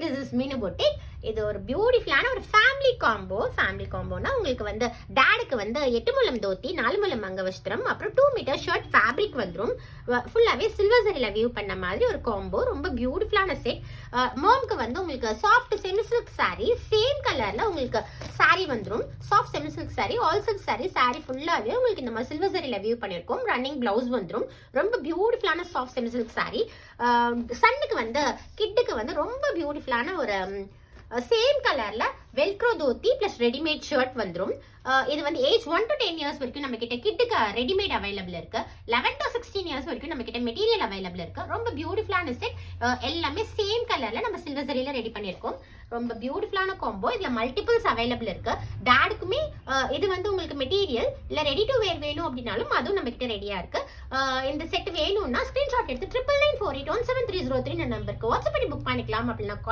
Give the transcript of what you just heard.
This is மீனு boutique. இது ஒரு பியூட்டிஃபுல்லான ஒரு ஃபேமிலி காம்போனா உங்களுக்கு வந்து டாடுக்கு வந்து 8 முழம் தோத்தி, 4 முழம் அங்கவஸ்திரம், அப்புறம் 2 மீட்டர் ஷர்ட் ஃபேப்ரிக் வந்துடும். ஃபுல்லாவே சில்வர் சரியில வியூ பண்ண மாதிரி ஒரு காம்போ, ரொம்ப பியூட்டிஃபுல்லான செட். மாம்க்கு வந்து உங்களுக்கு soft semi silk sorry, same கலர்ல உங்களுக்கு சாரி வந்துடும். Soft semi silk sorry, all silk sorry, sorry ஃபுல்லாவே உங்களுக்கு இந்த மாதிரி சில்வர் சரியில வியூ பண்ணிருக்கோம். ரன்னிங் பிளவுஸ் வந்துடும். ரொம்ப பியூட்டிஃபுல்லான சாஃப்ட் செமி சில்க் சாரி. சன்னுக்கு வந்து கிட்டுக்கு வந்து ரொம்ப பியூட்டிஃபுல்லான ஒரு சேம் கலர்ல Velcro dhoti plus readymade shirt வந்துடும். இது வந்து ஏஜ் 1 to 10 இயர்ஸ் வரைக்கும் நம்ம கிட்ட கிட்டுக்கு ரெடிமேட் அவைலபிள் இருக்கு. 11 to 16 இயர்ஸ் வரைக்கும் நம்ம கிட்ட மெட்டீரியல் அவைலபிள் இருக்கு. ரொம்ப பியூட்டிஃபுல்லான செட். எல்லாமே சேம் கலர்ல நம்ம சில்வர் சரியில ரெடி பண்ணிருக்கோம். ரொம்ப பியூட்டிஃபுல்லான காம்போ. இதுல மல்டிபிள்ஸ் அவைலபிள் இருக்கு. டாடுக்குமே இது வந்து உங்களுக்கு மெட்டீரியல் இல்ல ரெடி டு வேர் வேணும் அப்படின்னாலும் அதுவும் நம்ம கிட்ட ரெடியா இருக்கு. இந்த செட் வேணும்னா ஸ்கிரீன்ஷாட் எடுத்து 9994817303 நம்பருக்கு வாட்ஸ்அப் பண்ணி புக் பண்ணிக்கலாம். அப்படின்னா